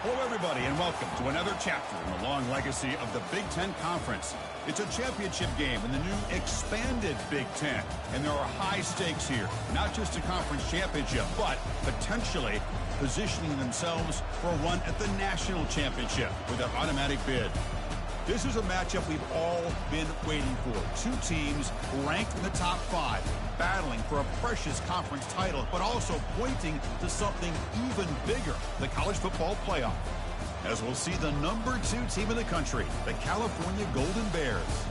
Hello, everybody, and welcome to another chapter in the long legacy of the Big Ten Conference. It's a championship game in the new expanded Big Ten, and there are high stakes here. Not just a conference championship, but potentially positioning themselves for a run at the national championship with an automatic bid. This is a matchup we've all been waiting for. Two teams ranked in the top 5, battling for a precious conference title, but also pointing to something even bigger, the college football playoff. As we'll see the number 2 team in the country, the California Golden Bears,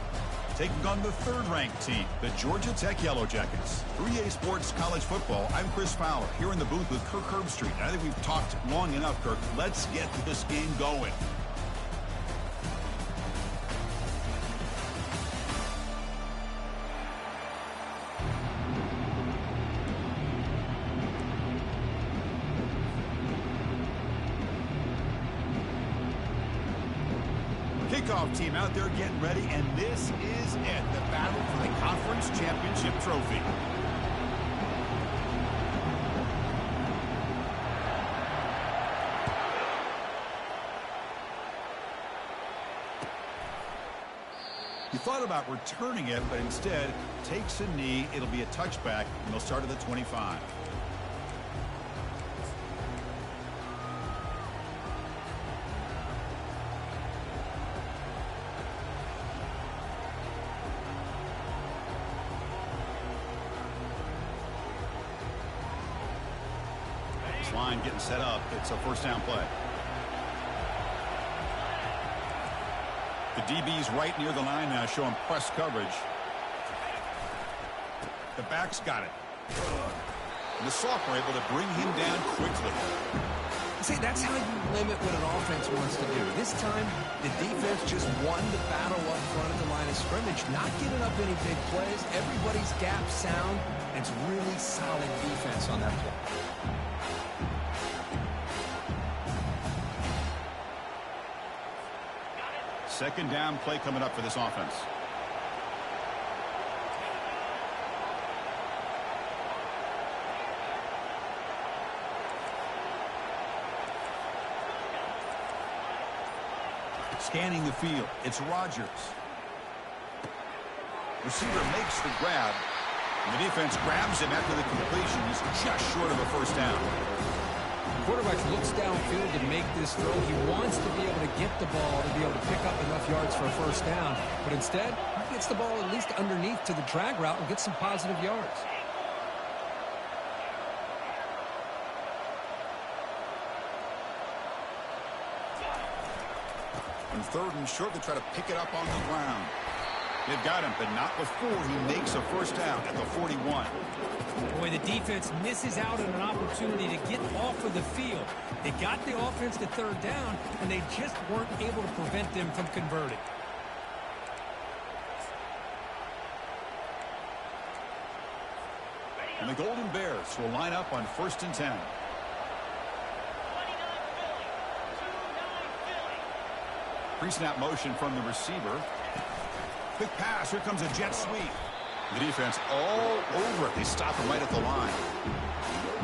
taking on the 3rd-ranked team, the Georgia Tech Yellow Jackets. 3A Sports College Football, I'm Chris Fowler, here in the booth with Kirk Herbstreit. I think we've talked long enough, Kirk. Let's get this game going. Kickoff team out there getting ready, and this is it, the battle for the conference championship trophy. He thought about returning it, but instead takes a knee. It'll be a touchback, and they'll start at the 25. Line getting set up. It's a first down play. The DB's right near the line now, showing press coverage. The back's got it. And the sophomore able to bring him down quickly. See, that's how you limit what an offense wants to do. This time, the defense just won the battle up front of the line of scrimmage, not giving up any big plays. Everybody's gap sound, and it's really solid defense on that play. Second down play coming up for this offense. Scanning the field, it's Rodgers. Receiver makes the grab. And the defense grabs him after the completion. He's just short of a first down. Quarterback looks downfield to make this throw. He wants to be able to get the ball to be able to pick up enough yards for a first down. But instead, he gets the ball at least underneath to the drag route and gets some positive yards. On 3rd and short, they try to pick it up on the ground. They've got him, but not before he makes a first down at the 41. Boy, the defense misses out on an opportunity to get off of the field. They got the offense to 3rd down, and they just weren't able to prevent them from converting. And the Golden Bears will line up on 1st and 10. Pre-snap motion from the receiver. Quick pass. Here comes a jet sweep. The defense all over it. They stop him right at the line.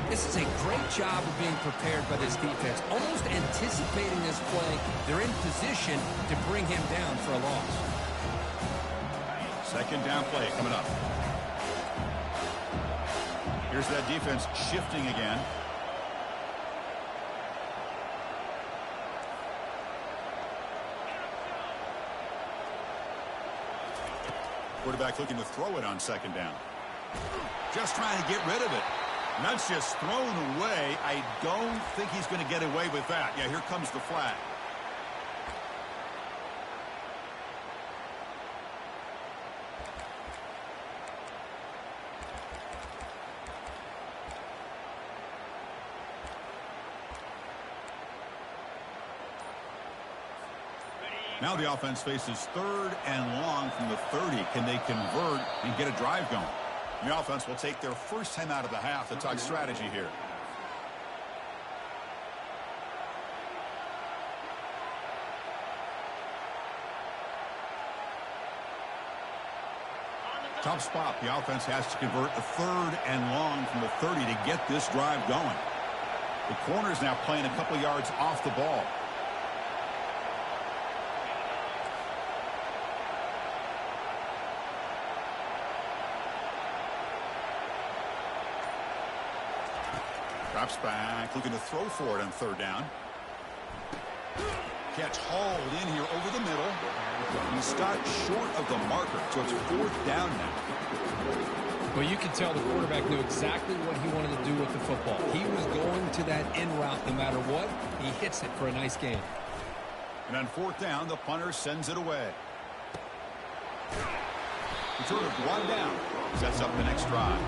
This is a great job of being prepared by this defense. Almost anticipating this play. They're in position to bring him down for a loss. Second down play coming up. Here's that defense shifting again. Quarterback looking to throw it on 2nd down. Just trying to get rid of it. And that's just thrown away. I don't think he's going to get away with that. Yeah, here comes the flag. Now the offense faces 3rd and long from the 30. Can they convert and get a drive going? The offense will take their first time out of the half to talk strategy here. Tough spot. The offense has to convert a 3rd and long from the 30 to get this drive going. The corner's now playing a couple yards off the ball. Drops back, looking to throw for it on third down. Catch hauled in here over the middle. He stopped short of the marker, so it's fourth down now. Well, you can tell the quarterback knew exactly what he wanted to do with the football. He was going to that in route no matter what. He hits it for a nice gain. And on fourth down, the punter sends it away. Return of one down. Sets up the next drive.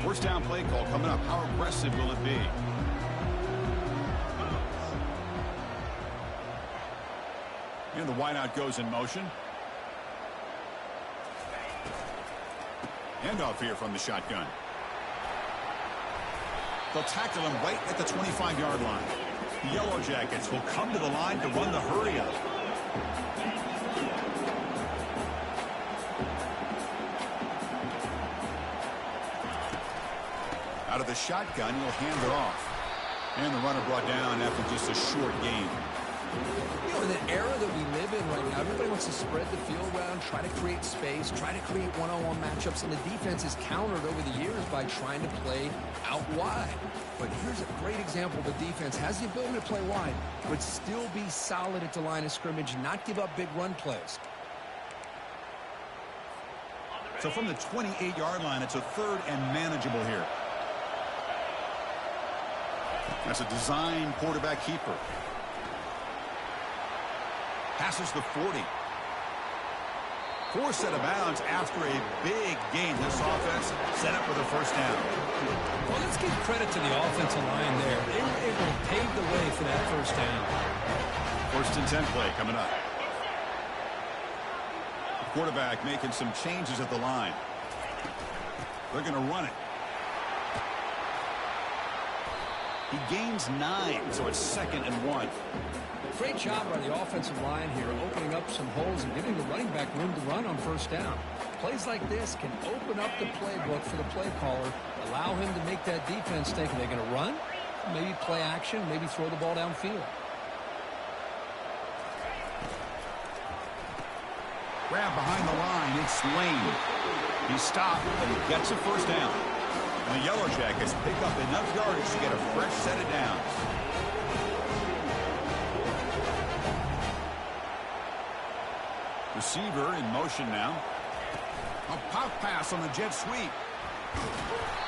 First down play call coming up. How aggressive will it be? And the wideout goes in motion. Handoff here from the shotgun. They'll tackle him right at the 25-yard line. The Yellow Jackets will come to the line to run the hurry-up. Out of the shotgun, he'll hand it off. And the runner brought down after just a short gain. You know, in the era that we live in right now, everybody wants to spread the field around, try to create space, try to create one-on-one matchups, and the defense is countered over the years by trying to play out wide. But here's a great example of a defense has the ability to play wide, but still be solid at the line of scrimmage, not give up big run plays. So from the 28-yard line, it's a third and manageable here. That's a design quarterback keeper. Passes the 40. Forced out of bounds after a big gain. This offense set up with a first down. Well, let's give credit to the offensive line there. They were able to pave the way for that first down. First and 10 play coming up. The quarterback making some changes at the line. They're going to run it. He gains 9, so it's second and 1. Great job by the offensive line here, opening up some holes and giving the running back room to run on first down. Plays like this can open up the playbook for the play caller, allow him to make that defense think, are they going to run? Maybe play action, maybe throw the ball downfield. Grab behind the line, it's Lane. He stopped and he gets a first down. And the Yellow Jackets pick up enough yardage to get a fresh set of downs. Receiver in motion now. A pop pass on the jet sweep.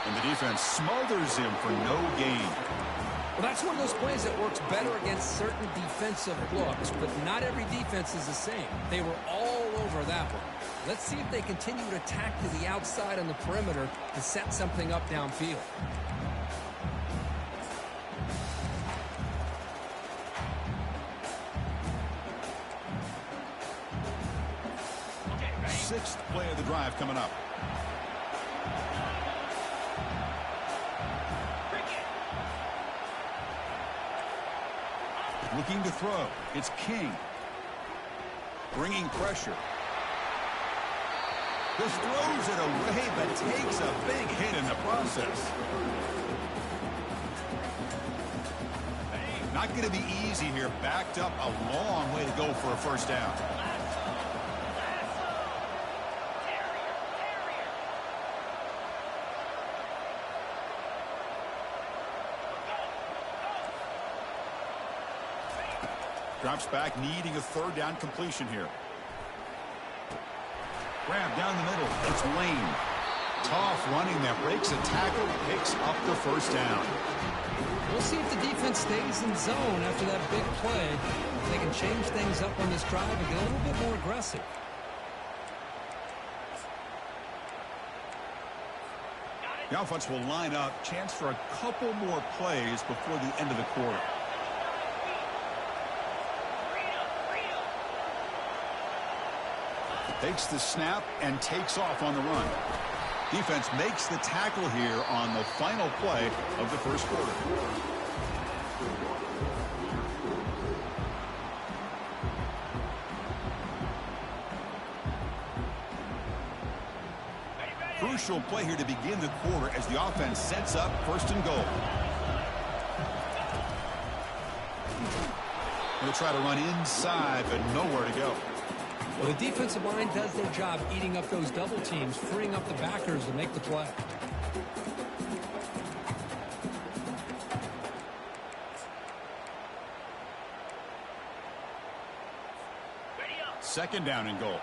And the defense smothers him for no gain. Well, that's one of those plays that works better against certain defensive looks, but not every defense is the same. They were all over that one. Let's see if they continue to attack to the outside on the perimeter to set something up downfield. Sixth play of the drive coming up. Looking to throw. It's King. Bringing pressure. Just throws it away, but takes a big hit in the process. Not going to be easy here. Backed up a long way to go for a first down. Drops back, needing a third down completion here. Grab down the middle. It's Lane. Tough running that breaks a tackle, picks up the first down. We'll see if the defense stays in zone after that big play. If they can change things up on this drive and get a little bit more aggressive. The offense will line up. Chance for a couple more plays before the end of the quarter. Takes the snap and takes off on the run. Defense makes the tackle here on the final play of the first quarter. Crucial play here to begin the quarter as the offense sets up first and goal. They'll try to run inside, but nowhere to go. Well, the defensive line does their job eating up those double teams, freeing up the backers to make the play. Second down and goal.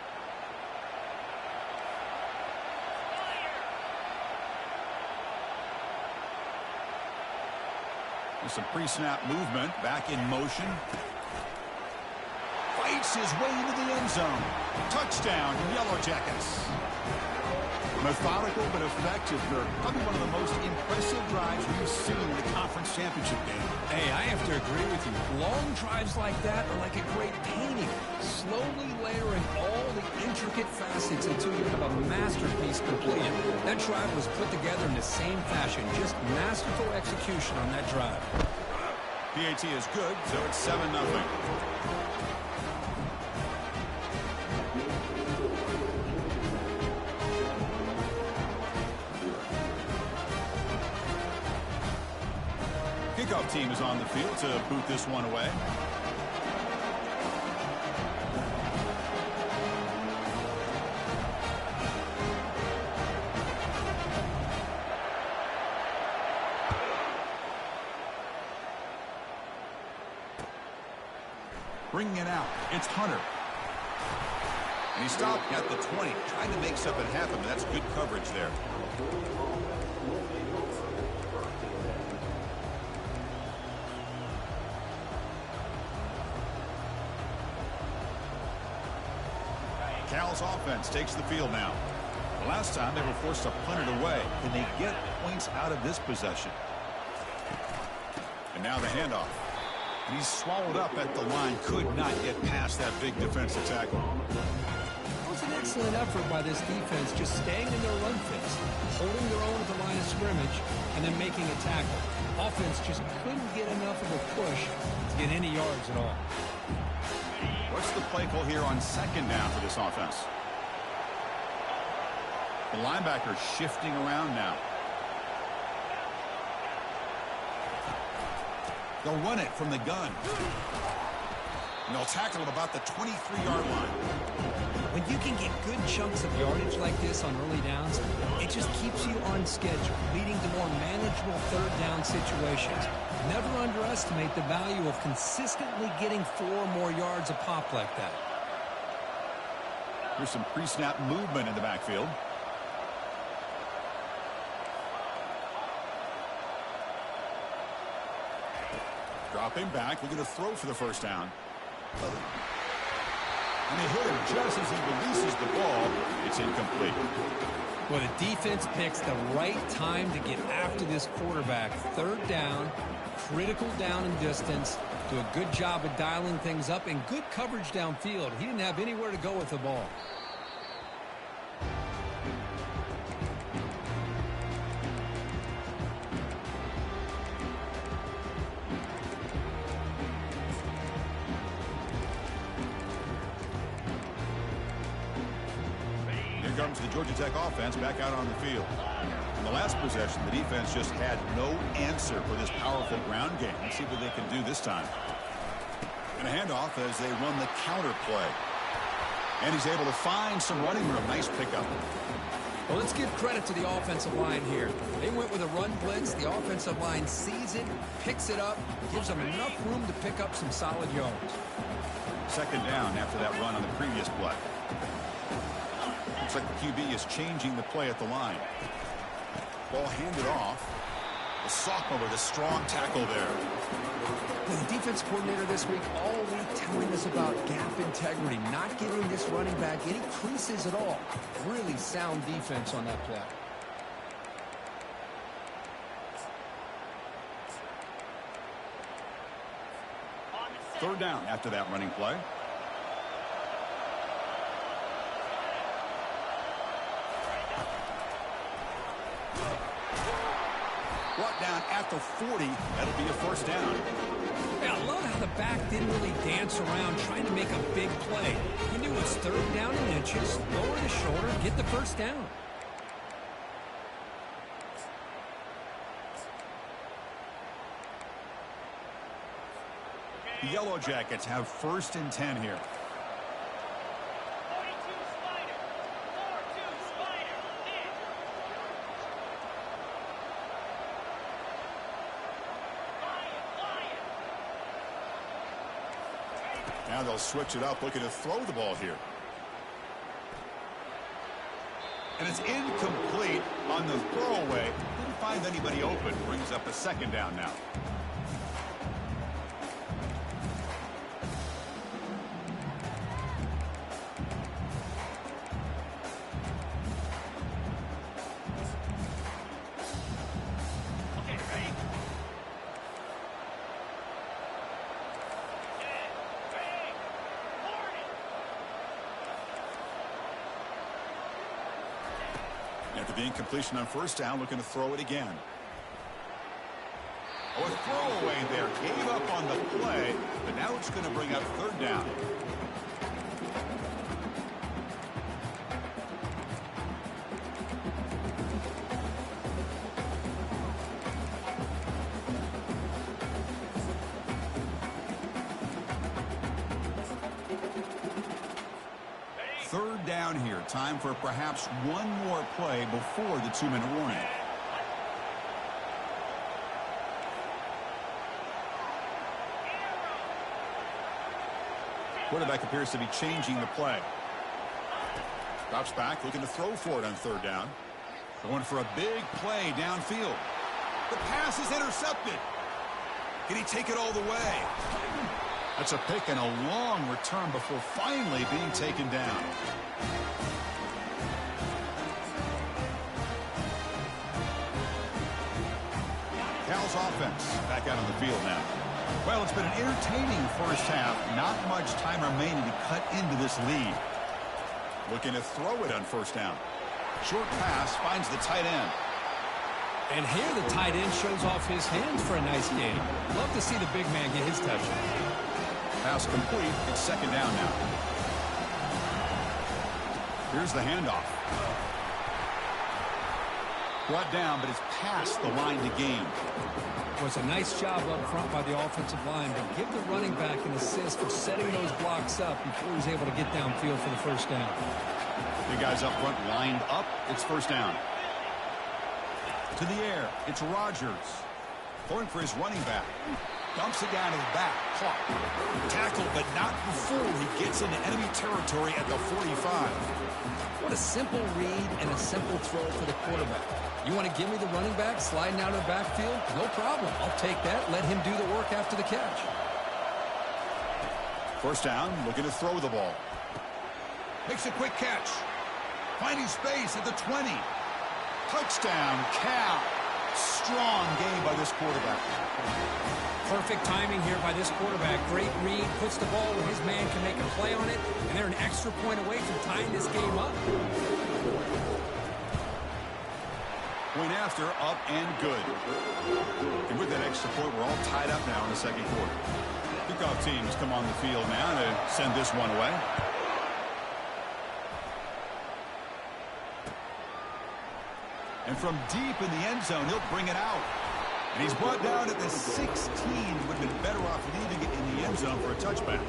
With some pre-snap movement, back in motion. Fights his way into the end zone. Touchdown, Yellow Jackets. Methodical but effective. They're probably one of the most impressive drives we've seen in the conference championship game. Hey, I have to agree with you. Long drives like that are like a great painting. Slowly layering all the intricate facets until you have a masterpiece completed. That drive was put together in the same fashion. Just masterful execution on that drive. PAT is good, so it's 7-0. Kickoff team is on the field to boot this one away. Bringing it out, it's Hunter. And he stopped at the 20, trying to make something happen, but that's good coverage there. Cal's offense takes the field now. The last time they were forced to punt it away. Can they get points out of this possession? And now the handoff. And he's swallowed up at the line. Could not get past that big defensive tackle. It was an excellent effort by this defense, just staying in their run fits, holding their own at the line of scrimmage, and then making a tackle. Offense just couldn't get enough of a push to get any yards at all. What's the play call here on second down for this offense? The linebacker shifting around now. They'll run it from the gun. And they'll tackle it about the 23-yard line. When you can get good chunks of yardage like this on early downs, it just keeps you on schedule, leading to more manageable third down situations. Never underestimate the value of consistently getting 4 or more yards a pop like that. There's some pre-snap movement in the backfield. Dropping back, looking to throw for the first down. And they hit him just as he releases the ball. It's incomplete. Well, the defense picks the right time to get after this quarterback. Third down, critical down and distance. Do a good job of dialing things up and good coverage downfield. He didn't have anywhere to go with the ball. Comes the Georgia Tech offense back out on the field. In the last possession, the defense just had no answer for this powerful ground game. Let's see what they can do this time. And a handoff as they run the counter play. And he's able to find some running room. Nice pickup. Well, let's give credit to the offensive line here. They went with a run blitz. The offensive line sees it, picks it up, gives them enough room to pick up some solid yards. Second down after that run on the previous play. Looks like the QB is changing the play at the line. Ball handed off. The sophomore with a strong tackle there. The defense coordinator this week all week telling us about gap integrity, not giving this running back any creases at all. Really sound defense on that play. Third down after that running play. Brought down at the 40. That'll be a first down. Yeah, I love how the back didn't really dance around trying to make a big play. He knew it's third down in inches, lower the shoulder, get the first down. The Yellow Jackets have first and 10 here. Now they'll switch it up, looking to throw the ball here. And it's incomplete on the throwaway. Didn't find anybody open. Brings up a second down now. After the incompletion on first down, looking to throw it again. Oh, a throwaway there. Gave up on the play, but now it's going to bring up third down. Third down here. Time for perhaps one more play before the 2-minute warning. Quarterback appears to be changing the play. Drops back, looking to throw for it on third down. Going for a big play downfield. The pass is intercepted. Can he take it all the way? That's a pick and a long return before finally being taken down. Cal's offense back out on the field now. Well, it's been an entertaining first half. Not much time remaining to cut into this lead. Looking to throw it on first down. Short pass finds the tight end. And here the tight end shows off his hands for a nice game. Love to see the big man get his touches. Pass complete. It's second down now. Here's the handoff. Brought down, but it's past the line to gain. Was a nice job up front by the offensive line, but give the running back an assist for setting those blocks up before he was able to get downfield for the first down. The guys up front lined up. It's first down. To the air. It's Rodgers. Going for his running back. Dumps it down to the back. Caught. Tackled, but not before he gets into enemy territory at the 45. What a simple read and a simple throw for the quarterback. You want to give me the running back sliding out of the backfield? No problem. I'll take that. Let him do the work after the catch. First down, looking to throw the ball. Makes a quick catch. Finding space at the 20. Touchdown, Cal. Strong game by this quarterback. Perfect timing here by this quarterback. Great read, puts the ball where his man can make a play on it, and they're an extra point away from tying this game up. Point after, up and good. And with that extra point, we're all tied up now in the second quarter. Kickoff team has come on the field now to send this one away. And from deep in the end zone, he'll bring it out. And he's brought down at the 16. Would have been better off leaving it in the end zone for a touchback.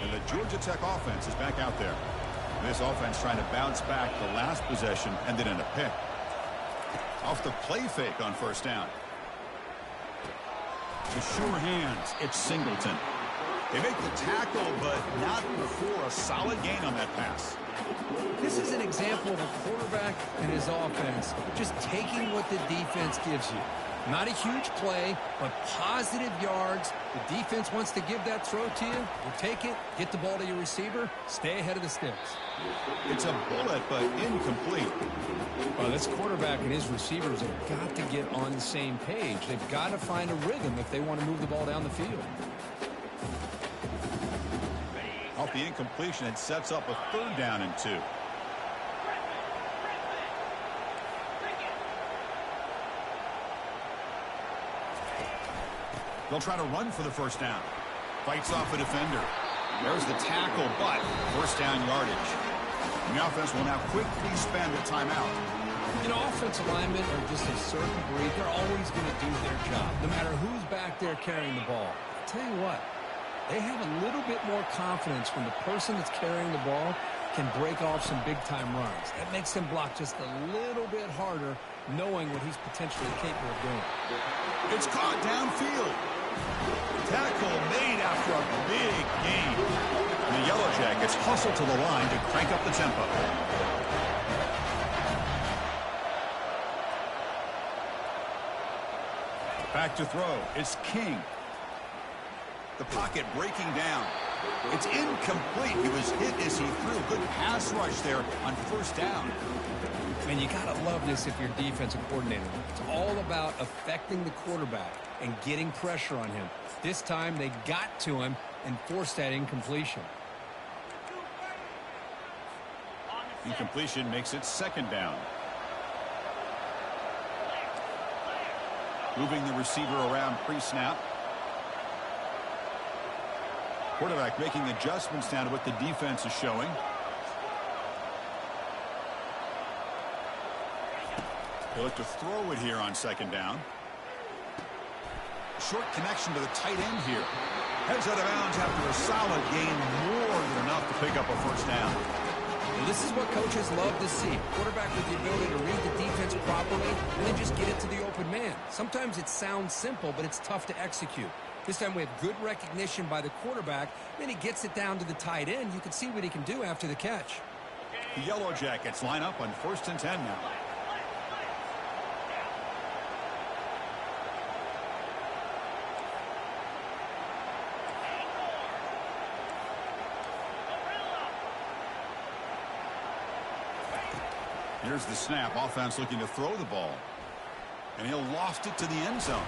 And the Georgia Tech offense is back out there. This offense trying to bounce back. The last possession ended in a pick. Off the play fake on first down. With sure hands, it's Singleton. They make the tackle, but not before a solid gain on that pass. This is an example of a quarterback and his offense just taking what the defense gives you. Not a huge play, but positive yards. The defense wants to give that throw to you. You take it, get the ball to your receiver, stay ahead of the sticks. It's a bullet, but incomplete. Well, this quarterback and his receivers have got to get on the same page. They've got to find a rhythm if they want to move the ball down the field. Off the incompletion, it sets up a 3rd down and 2. They'll try to run for the 1st down. Fights off a defender. There's the tackle, but 1st down yardage. And the offense will now quickly spend a timeout. You know, offensive linemen are just a certain breed. They're always going to do their job, no matter who's back there carrying the ball. I'll tell you what, they have a little bit more confidence when the person that's carrying the ball can break off some big-time runs. That makes them block just a little bit harder, knowing what he's potentially capable of doing. It's caught downfield. Tackle made after a big gain. And the Yellow Jackets hustle to the line to crank up the tempo. Back to throw. It's King. The pocket breaking down. It's incomplete. He was hit as he threw. Good pass rush there on 1st down. And you got to love this if you're defensive coordinator. It's all about affecting the quarterback and getting pressure on him. This time they got to him and forced that incompletion. Incompletion makes it 2nd down. Moving the receiver around pre-snap. Quarterback making adjustments down to what the defense is showing. They look to throw it here on 2nd down. Short connection to the tight end here. Heads out of bounds after a solid gain, more than enough to pick up a 1st down. Well, this is what coaches love to see. Quarterback with the ability to read the defense properly and then just get it to the open man. Sometimes it sounds simple, but it's tough to execute. This time we have good recognition by the quarterback. Then he gets it down to the tight end. You can see what he can do after the catch. The Yellow Jackets line up on 1st and 10 now. Here's the snap. Offense looking to throw the ball. And he'll loft it to the end zone.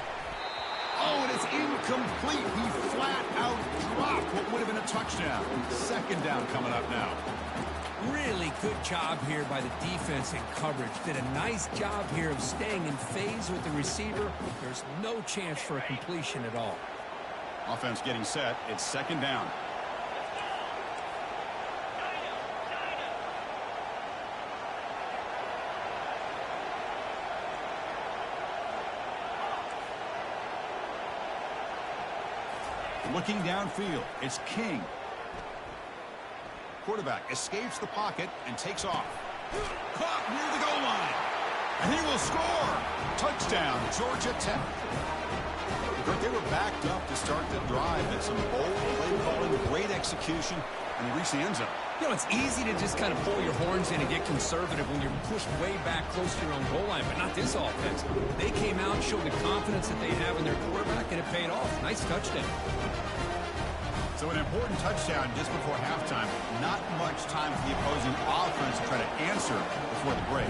Oh, and it's incomplete. He flat out dropped what would have been a touchdown. 2nd down coming up now. Really good job here by the defense in coverage. Did a nice job here of staying in phase with the receiver. There's no chance for a completion at all. Offense getting set. It's 2nd down. Looking downfield, it's King. Quarterback escapes the pocket and takes off. Caught near the goal line. And he will score. Touchdown, Georgia Tech. They were backed up to start the drive. Had some bold play calling, great execution, and they reached the end zone. You know, it's easy to just kind of pull your horns in and get conservative when you're pushed way back close to your own goal line, but not this offense. They came out and showed the confidence that they have in their quarterback, and it paid off. Nice touchdown. So an important touchdown just before halftime. Not much time for the opposing offense to try to answer before the break.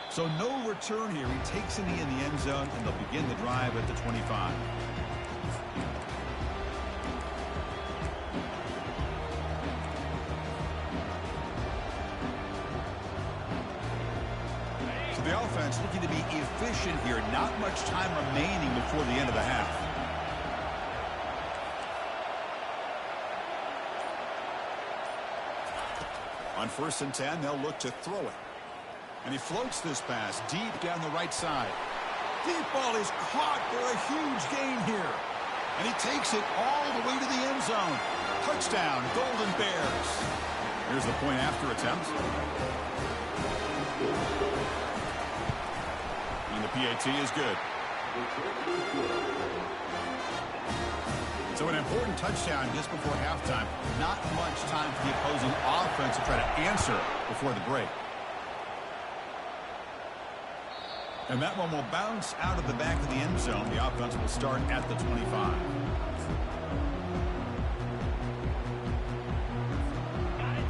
So no return here. He takes a knee in the end zone, and they'll begin the drive at the 25. So the offense looking to be efficient here. Not much time remaining before the end of the half. On 1st and 10, they'll look to throw it. And he floats this pass deep down the right side. Deep ball is caught for a huge gain here. And he takes it all the way to the end zone. Touchdown, Golden Bears. Here's the point after attempt. And the PAT is good. So an important touchdown just before halftime. Not much time for the opposing offense to try to answer before the break. And that one will bounce out of the back of the end zone. The offense will start at the 25.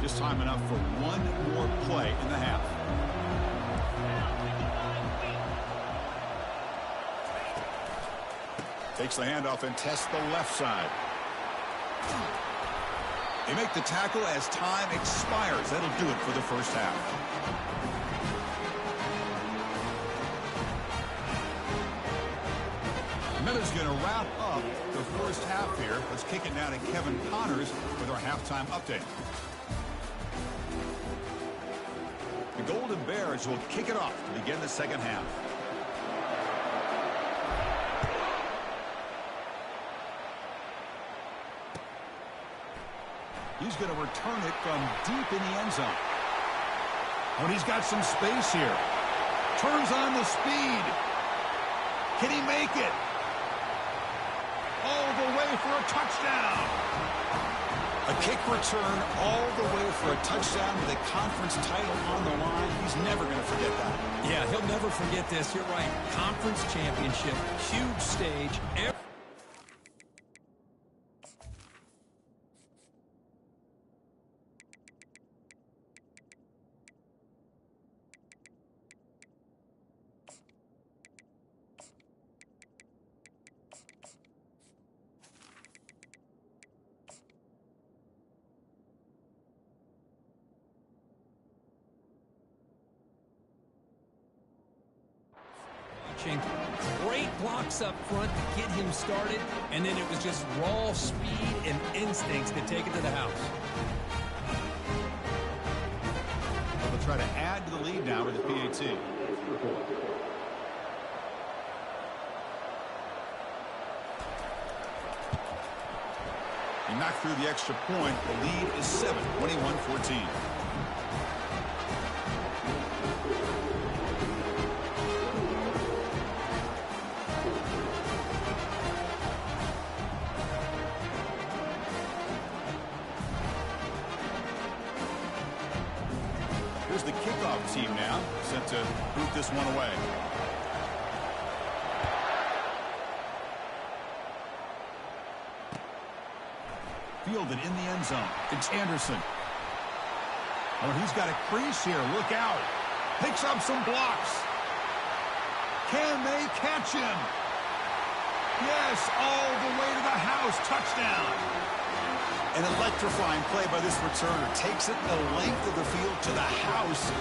Just time enough for one more play in the half. Takes the handoff and tests the left side. They make the tackle as time expires. That'll do it for the first half. Miller's going to wrap up the first half here. Let's kick it now to Kevin Connors with our halftime update. The Golden Bears will kick it off to begin the second half. He's going to return it from deep in the end zone. When he's got some space here. Turns on the speed. Can he make it? All the way for a touchdown. A kick return all the way for a touchdown with a conference title on the line. He's never going to forget that. Yeah, he'll never forget this. You're right. Conference championship, huge stage. Great blocks up front to get him started, and then it was just raw speed and instincts to take it to the house. They'll try to add to the lead now with the PAT. He knocked through the extra point. The lead is 7, 21-14. The kickoff team now set to boot this one away. Fielded in the end zone. It's Anderson. Oh, he's got a crease here. Look out. Picks up some blocks. Can they catch him? Yes, all the way to the house. Touchdown. An electrifying play by this returner. Takes it the length of the field to the house.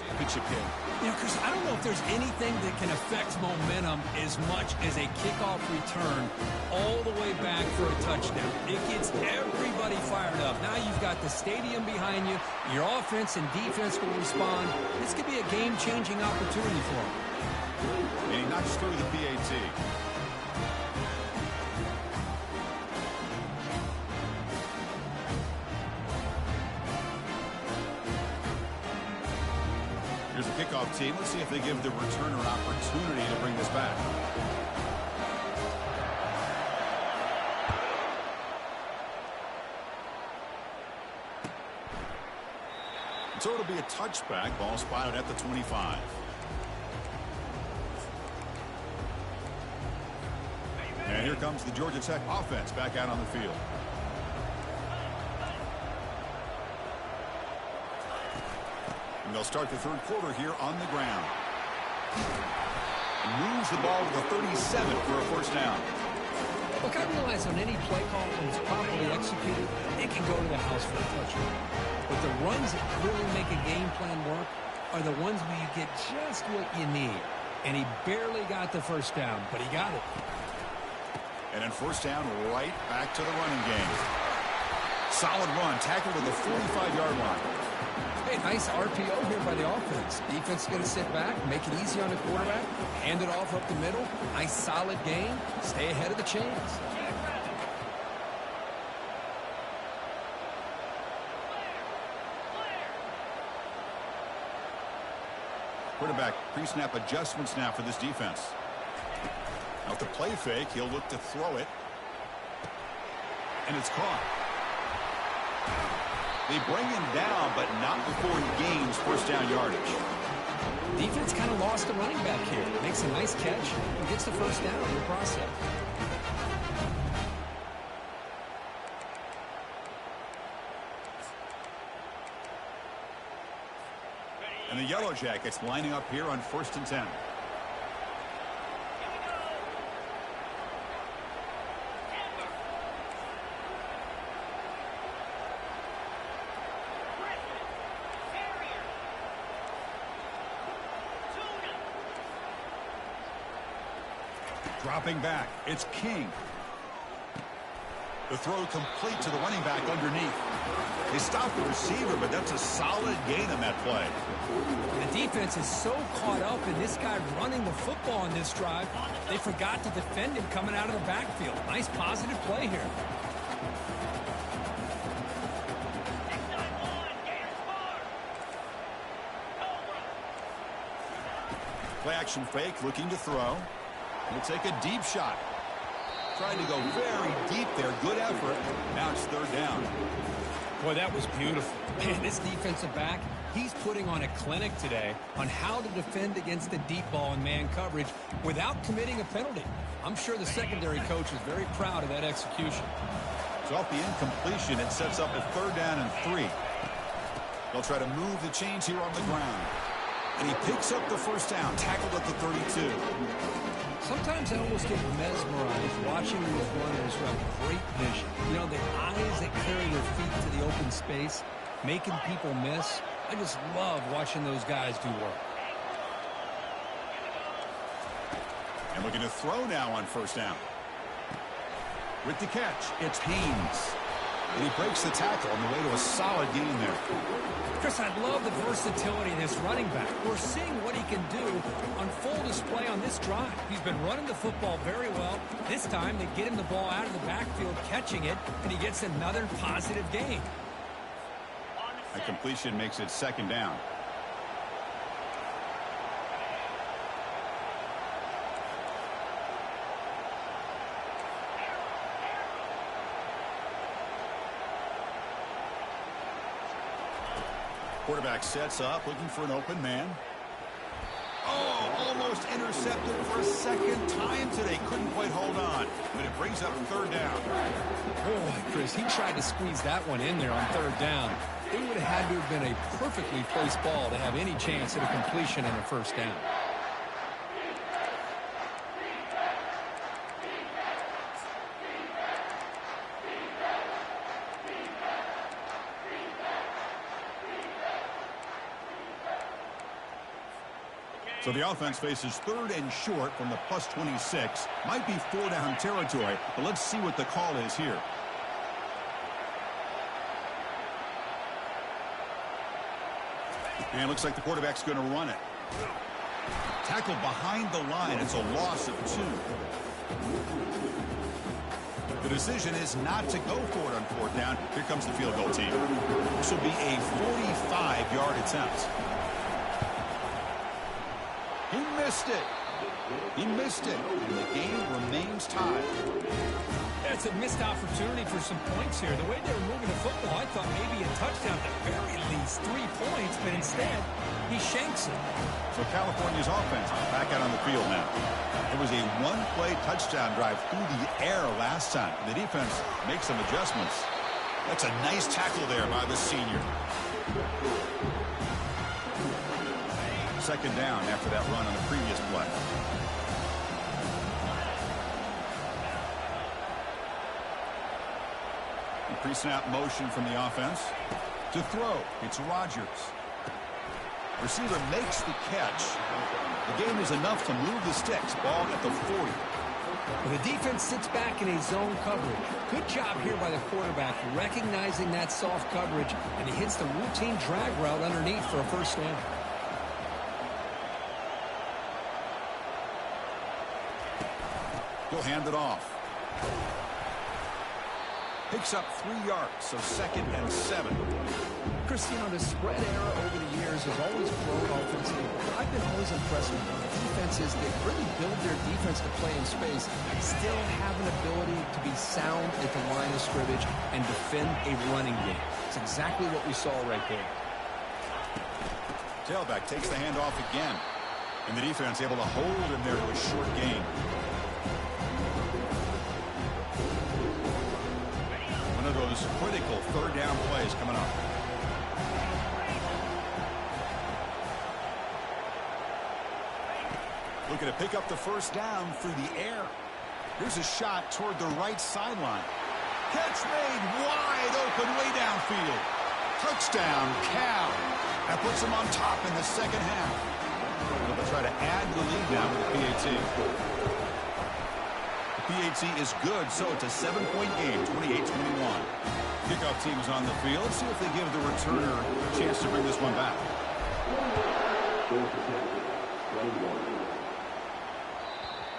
Championship game. You know, Chris, I don't know if there's anything that can affect momentum as much as a kickoff return all the way back for a touchdown. It gets everybody fired up. Now you've got the stadium behind you. Your offense and defense will respond. This could be a game-changing opportunity for them. And he knocks through the PAT. Here's the kickoff team. Let's see if they give the returner an opportunity to bring this back. So it'll be a touchback. Ball spotted at the 25. And here comes the Georgia Tech offense back out on the field. And they'll start the third quarter here on the ground. Moves the ball to the 37 for a first down. Look, I realize on any play call, when it's properly executed, it can go to the house for a touchdown. But the runs that really make a game plan work are the ones where you get just what you need. And he barely got the first down, but he got it. And then first down, right back to the running game. Solid run, tackled at the 45-yard line. Hey, nice RPO here by the offense. Defense is going to sit back, make it easy on the quarterback, hand it off up the middle. Nice solid gain. Stay ahead of the chains. Quarterback pre-snap adjustments now for this defense. Now with the play fake, he'll look to throw it. And it's caught. They bring him down, but not before he gains first down yardage. Defense kind of lost the running back here. Makes a nice catch and gets the first down in the process. And the Yellow Jackets lining up here on 1st and 10. Dropping back, it's King. The throw complete to the running back underneath. They stopped the receiver, but that's a solid gain on that play. The defense is so caught up in this guy running the football on this drive, they forgot to defend him coming out of the backfield. Nice positive play here. Play action fake, looking to throw. He'll take a deep shot. Trying to go very deep there. Good effort. Now it's 3rd down. Boy, that was beautiful. Man, this defensive back, he's putting on a clinic today on how to defend against the deep ball and man coverage without committing a penalty. I'm sure the secondary coach is very proud of that execution. So off the incompletion, it sets up a 3rd down and 3. They'll try to move the chains here on the ground. And he picks up the first down, tackled at the 32. Sometimes I almost get mesmerized watching these runners who have great vision. You know, the eyes that carry their feet to the open space, making people miss. I just love watching those guys do work. And looking to throw now on first down. With the catch, it's Haynes. And he breaks the tackle on the way to a solid gain there. Chris, I love the versatility of this running back. We're seeing what he can do on full display on this drive. He's been running the football very well. This time, they get him the ball out of the backfield, catching it, and he gets another positive gain. A completion makes it 2nd down. Quarterback sets up, looking for an open man. Oh, almost intercepted for a second time today. Couldn't quite hold on, but it brings up 3rd down. Boy, Chris, he tried to squeeze that one in there on 3rd down. It would have had to have been a perfectly placed ball to have any chance at a completion and a first down. So the offense faces 3rd and short from the +26. Might be 4-down territory, but let's see what the call is here. And it looks like the quarterback's going to run it. Tackled behind the line. It's a loss of 2. The decision is not to go for it on 4th down. Here comes the field goal team. This will be a 45-yard attempt. He missed it. He missed it. And the game remains tied. It's a missed opportunity for some points here. The way they were moving the football, I thought maybe a touchdown, at the very least 3 points, but instead, he shanks it. So California's offense back out on the field now. It was a 1-play touchdown drive through the air last time. The defense makes some adjustments. That's a nice tackle there by the senior. 2nd down after that run on the previous play. Pre-snap motion from the offense. To throw, it's Rodgers. Receiver makes the catch. The game is enough to move the sticks. Ball at the 40. Well, the defense sits back in a zone coverage. Good job here by the quarterback, recognizing that soft coverage, and he hits the routine drag route underneath for a first down. He'll hand it off. Picks up 3 yards, so 2nd and 7. Chris, you know, the spread era over the years has always grown offensively. I've been always impressed with defenses that really build their defense to play in space, still have an ability to be sound at the line of scrimmage and defend a running game. It's exactly what we saw right there. Tailback takes the handoff again. And the defense able to hold him there to a short gain. One of those critical 3rd down plays coming up. Looking to pick up the first down through the air. Here's a shot toward the right sideline. Catch made wide open way downfield. Touchdown, Cal. That puts them on top in the second half. They'll try to add the lead now with the PAT. The PAT is good, so it's a 7-point game, 28-21. Kickoff team is on the field. Let's see if they give the returner a chance to bring this one back.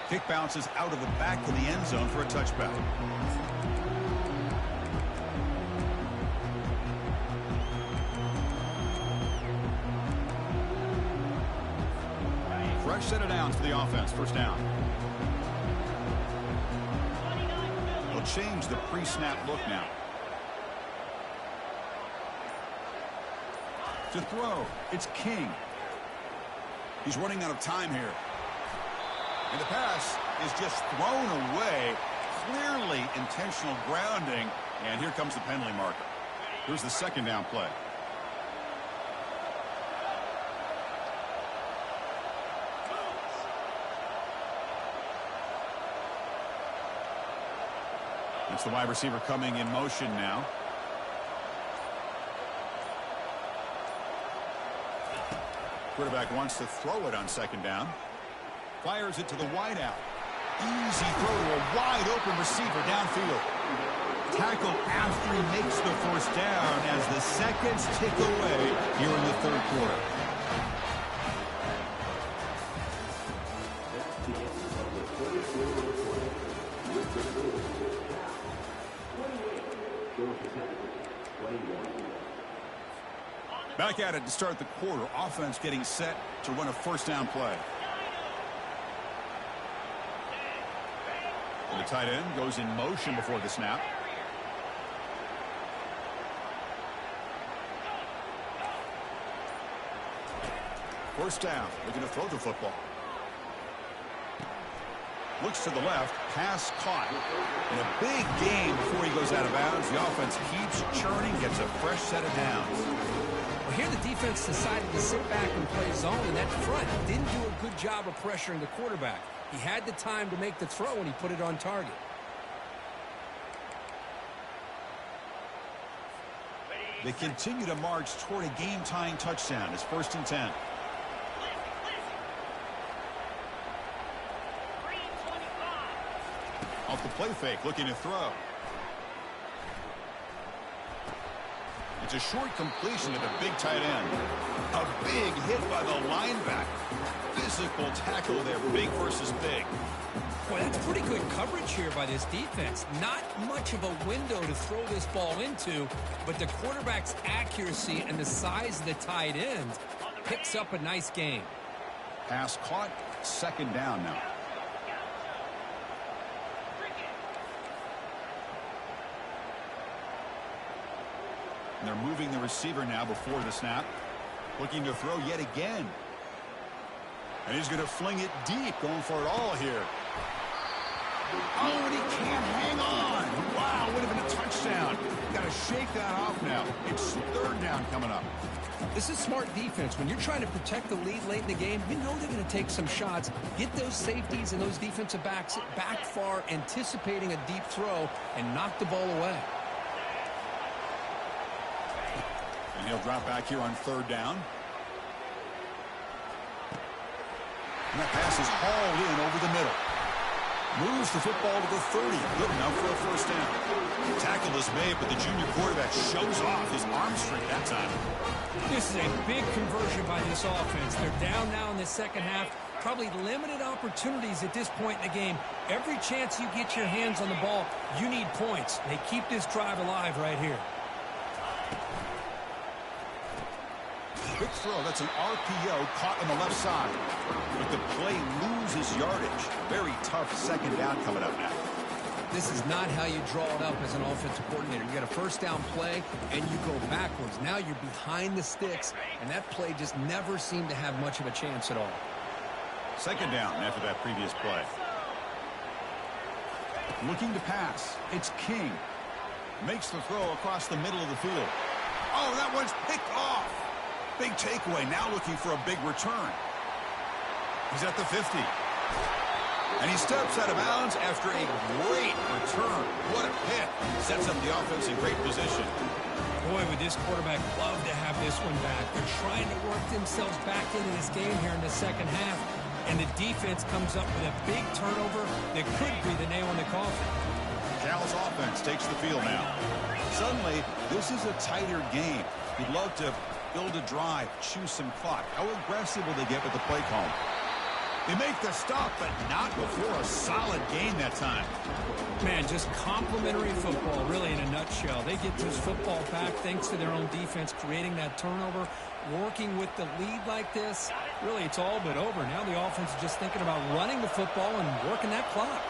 Kick bounces out of the back of the end zone for a touchback. Fresh set of downs for the offense. First down. They'll change the pre-snap look now. To throw, it's King. He's running out of time here. And the pass is just thrown away. Clearly intentional grounding. And here comes the penalty marker. Here's the 2nd down play. It's the wide receiver coming in motion now. Quarterback wants to throw it on 2nd down. Fires it to the wideout. Easy throw to a wide open receiver downfield. Tackle after he makes the first down as the seconds tick away here in the 3rd quarter. Back at it to start the quarter. Offense getting set to run a first down play. And the tight end goes in motion before the snap. First down, looking to throw the football. Looks to the left, pass caught. In a big game before he goes out of bounds. The offense keeps churning, gets a fresh set of downs. Well, here the defense decided to sit back and play zone, and that front didn't do a good job of pressuring the quarterback. He had the time to make the throw, and he put it on target. They continue to march toward a game-tying touchdown. It's 1st and 10. Off the play fake, looking to throw. It's a short completion to the big tight end. A big hit by the linebacker. Physical tackle there, big versus big. Boy, that's pretty good coverage here by this defense. Not much of a window to throw this ball into, but the quarterback's accuracy and the size of the tight end picks up a nice game. Pass caught, 2nd down now. And they're moving the receiver now before the snap. Looking to throw yet again. And he's going to fling it deep, going for it all here. Oh, and he can't hang on. Wow, would have been a touchdown. Got to shake that off now. It's 3rd down coming up. This is smart defense. When you're trying to protect the lead late in the game, you know they're going to take some shots. Get those safeties and those defensive backs back far, anticipating a deep throw, and knock the ball away. And he'll drop back here on 3rd down. And that pass is hauled in over the middle. Moves the football to the 30. Good enough for a first down. Tackle is made, but the junior quarterback shows off his arm strength that time. This is a big conversion by this offense. They're down now in the second half. Probably limited opportunities at this point in the game. Every chance you get your hands on the ball, you need points. They keep this drive alive right here. Quick throw. That's an RPO caught on the left side. But the play loses yardage. Very tough second down coming up now. This is not how you draw it up as an offensive coordinator. You get a first down play, and you go backwards. Now you're behind the sticks, and that play just never seemed to have much of a chance at all. Second down after that previous play. Looking to pass. It's King. Makes the throw across the middle of the field. Oh, that one's picked off. Big takeaway. Now looking for a big return. He's at the 50. And he steps out of bounds after a great return. What a hit. Sets up the offense in great position. Boy, would this quarterback love to have this one back. They're trying to work themselves back into this game here in the second half. And the defense comes up with a big turnover that could be the nail in the coffin. Cal's offense takes the field now. Suddenly, this is a tighter game. You'd love to build a drive, choose some clock. How aggressive will they get with the play call? They make the stop, but not before a solid gain that time. Man, just complimentary football, really, in a nutshell. They get this football back thanks to their own defense, creating that turnover, working with the lead like this. Really, it's all but over. Now the offense is just thinking about running the football and working that clock.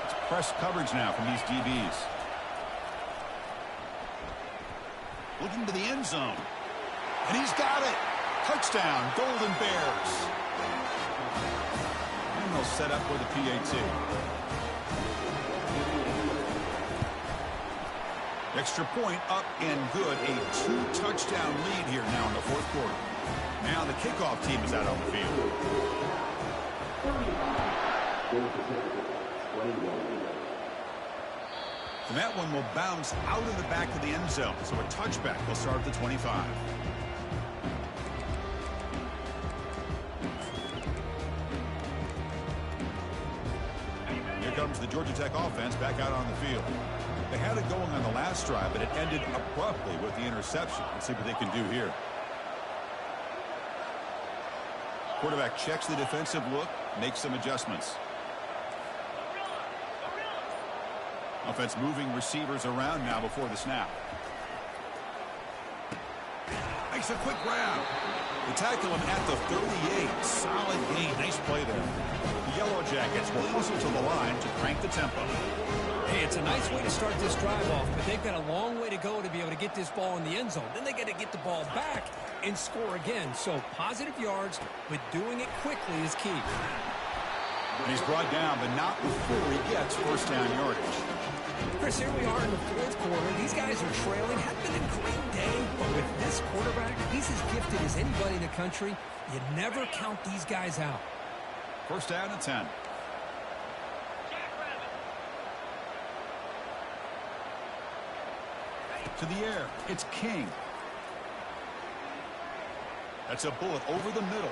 It's press coverage now from these DBs. Looking to the end zone. And he's got it. Touchdown, Golden Bears. And they'll set up with a PAT. Extra point up and good. A 2-touchdown lead here now in the fourth quarter. Now the kickoff team is out on the field. And that one will bounce out of the back of the end zone. So a touchback will start at the 25. Here comes the Georgia Tech offense back out on the field. They had it going on the last drive, but it ended abruptly with the interception. Let's see what they can do here. Quarterback checks the defensive look, makes some adjustments. Offense moving receivers around now before the snap. Makes a quick grab. They tackle him at the 38. Solid gain. Nice play there. The Yellow Jackets will hustle to the line to crank the tempo. Hey, it's a nice way to start this drive off, but they've got a long way to go to be able to get this ball in the end zone. Then they got to get the ball back and score again. So positive yards, but doing it quickly is key. And he's brought down, but not before he gets first down yardage. Chris, here we are in the fourth quarter. These guys are trailing. Had been a great day, but with this quarterback, he's as gifted as anybody in the country. You never count these guys out. First down and 10. To the air, it's King. That's a bullet over the middle.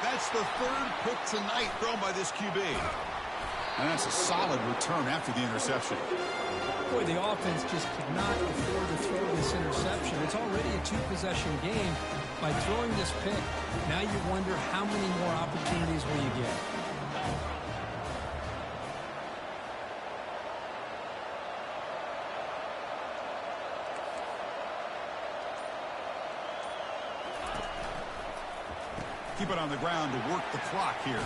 That's the third pick tonight thrown by this QB. And that's a solid return after the interception. Boy, the offense just could not afford to throw this interception. It's already a two-possession game. By throwing this pick, now you wonder how many more opportunities will you get. Keep it on the ground to work the clock here.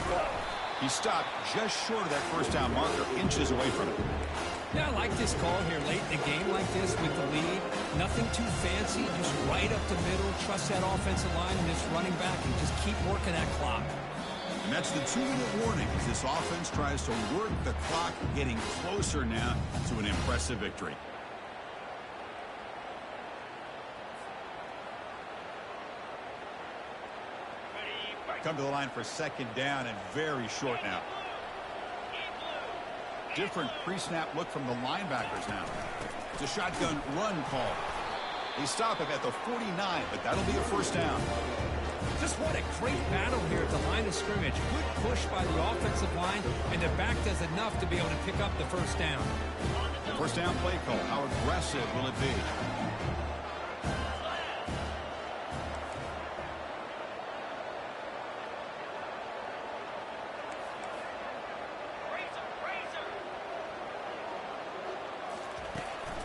He stopped just short of that first down marker, inches away from it. Yeah, I like this call here late in the game like this with the lead. Nothing too fancy, just right up the middle. Trust that offensive line and this running back and just keep working that clock. And that's the 2-minute warning as this offense tries to work the clock, getting closer now to an impressive victory. Come to the line for second down and very short now. Different pre-snap look from the linebackers now. It's a shotgun run call. They stop him at the 49, but that'll be a first down. Just what a great battle here at the line of scrimmage. Good push by the offensive line, and the back does enough to be able to pick up the first down. First down play call. How aggressive will it be?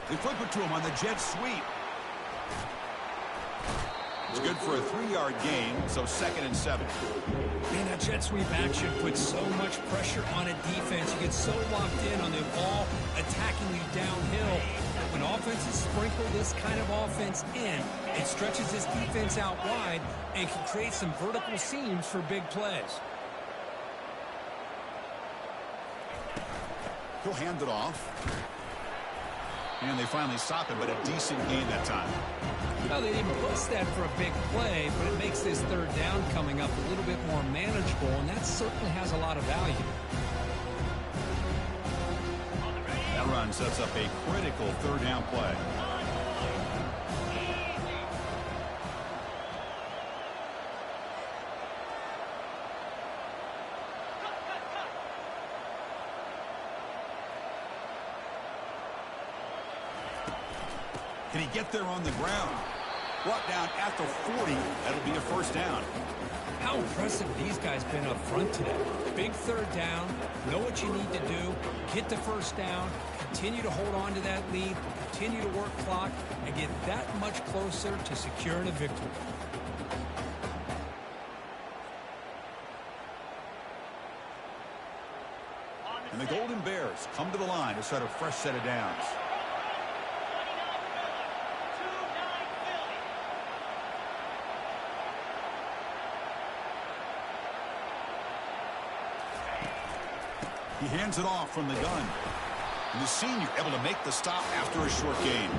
They flip it to him on the jet sweep. It's good for a 3-yard gain, so 2nd and 7. Man, that jet sweep action puts so much pressure on a defense. You get so locked in on the ball attacking you downhill. When offenses sprinkle this kind of offense in, it stretches this defense out wide and can create some vertical seams for big plays. He'll hand it off. And they finally stop it, but a decent gain that time. Well, they didn't bust that for a big play, but it makes this third down coming up a little bit more manageable, and that certainly has a lot of value. That run sets up a critical third down play. Can he get there on the ground? Brought down at the 40. That'll be a first down. How impressive these guys been up front today. Big third down, know what you need to do, get the first down, continue to hold on to that lead, continue to work clock, and get that much closer to securing a victory. And the Golden Bears come to the line to start a fresh set of downs. He hands it off from the gun. And the senior able to make the stop after a short gain.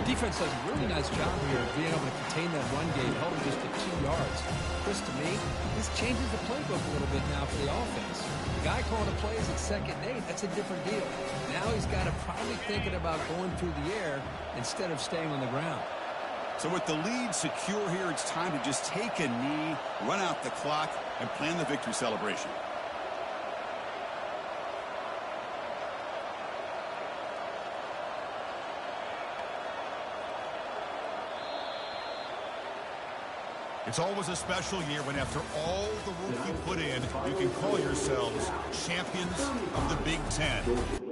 Defense does a really nice job here of being able to contain that run game, held him just to 2 yards. Chris, to me, this changes the playbook a little bit now for the offense. The guy calling the plays at 2nd and 8, that's a different deal. Now he's got to probably thinking about going through the air instead of staying on the ground. So with the lead secure here, it's time to just take a knee, run out the clock, and plan the victory celebration. It's always a special year when after all the work you put in, you can call yourselves champions of the Big Ten.